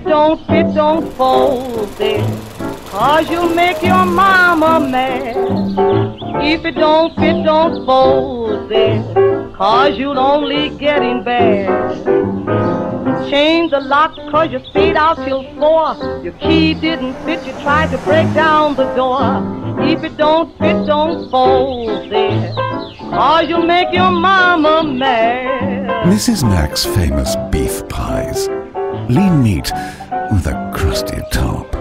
don't fit, don't fold it, 'cause you'll make your mama mad. If it don't fit, don't fold it, 'cause you'll only get in bad. Change the lock 'cause you stayed out till 4. Your key didn't fit, you tried to break down the door. If it don't fit, don't fold it, 'cause you'll make your mama mad. Mrs. Mack's famous beef pies. Lean meat with a crusty top.